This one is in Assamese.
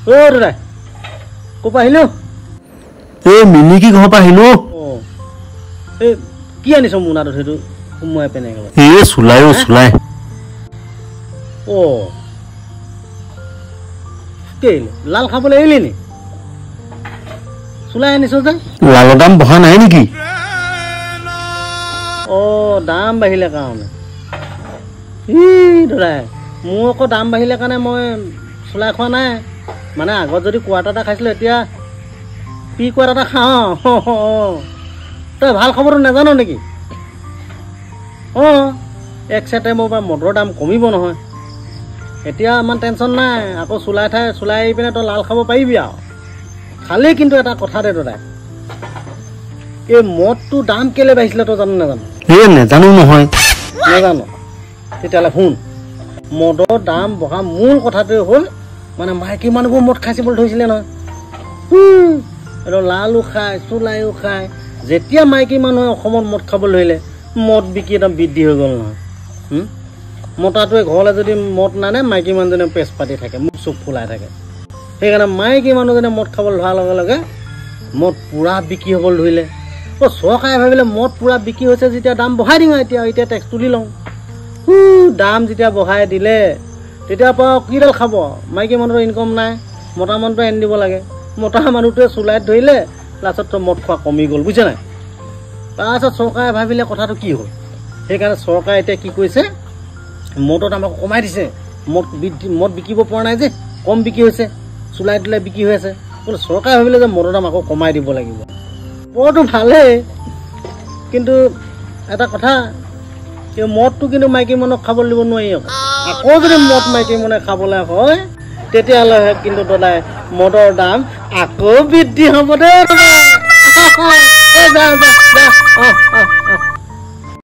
অ দাদা ক'ৰ পৰা আহিলো এই মিনিকি ঘৰৰ পৰা আহিলো এই কি আনিছ মোনাটো সেইটো সোমোৱাই পেনে এই চুলাই চুলাই কেলে লাল খাবলৈ এৰিলি নি চুলাই আনিছ যে লালৰ দাম বঢ়া নাই নেকি দাম বাঢ়িলে কাৰণে দাদা মোৰ আকৌ দাম বাঢ়িলে কাৰণে মই চুলাই খোৱা নাই মানে আগত যদি কোৱাৰ্টাৰ এটা খাইছিলোঁ এতিয়া পি কোৱাৰ্টাৰ এটা খাওঁ তই ভাল খবৰটো নাজানো নেকি এক ছেপ্টেম্বৰৰ পৰা মদৰ দাম কমিব নহয় এতিয়া ইমান টেনশ্যন নাই আকৌ চুলাই আহি পিনে তই লাল খাব পাৰিবি আৰু খালি কিন্তু এটা কথা দে দাদা এই মদটো দাম কেলে বাঢ়িছিলে তই জানো নাজানো নেজানো নহয় নাজানো তেতিয়াহ'লে শুন মদৰ দাম বঢ়া মূল কথাটোৱে হ'ল মানে মাইকী মানুহবোৰ মদ খাইছিবলৈ ধৰিছিলে নহয় লালো খায় চুলাইও খায় যেতিয়া মাইকী মানুহে অসমত মদ খাবলৈ ধৰিলে মদ বিকি একদম বৃদ্ধি হৈ গ'ল নহয় মতাটোৱে ঘৰলৈ যদি মদ নানে মাইকী মানুহজনে পেচ পাতি থাকে মুখ চুখ ফুলাই থাকে সেইকাৰণে মাইকী মানুহজনে মদ খাবলৈ ধৰাৰ লগে লগে মদ পূৰা বিক্ৰী হ'বলৈ ধৰিলে চৰকাৰে ভাবিলে মদ পূৰা বিক্ৰী হৈছে যেতিয়া দাম বঢ়াই দিওঁ এতিয়া টেক্স তুলি লওঁ দাম যেতিয়া বঢ়াই দিলে তেতিয়াৰ পৰা কিডাল খাব মাইকী মানুহৰ ইনকম নাই মতা মানুহটোৱে আনি দিব লাগে মতা মানুহটোৱে চুলাইত ধৰিলে লাষ্টত মদ খোৱা কমি গ'ল বুজিছে নাই তাৰপিছত চৰকাৰে ভাবিলে কথাটো কি হ'ল সেইকাৰণে চৰকাৰে এতিয়া কি কৰিছে মদৰ দাম আকৌ কমাই দিছে মদ বিকিব পৰা নাই যে কম বিক্ৰী হৈছে চুলাই তুলাই বিক্ৰী হৈ আছে বোলে চৰকাৰে ভাবিলে যে মদৰ দাম আকৌ কমাই দিব লাগিব বৰটো ভালেই কিন্তু এটা কথা মদটো কিন্তু মাইকী মানুহক খাবলৈ দিব নোৱাৰি আকৌ যদি মদ মাইকী মানুহে খাবলৈ হয় তেতিয়াহ'লে কিন্তু দাদাই মদৰ দাম আকৌ বৃদ্ধি হ'ব দেই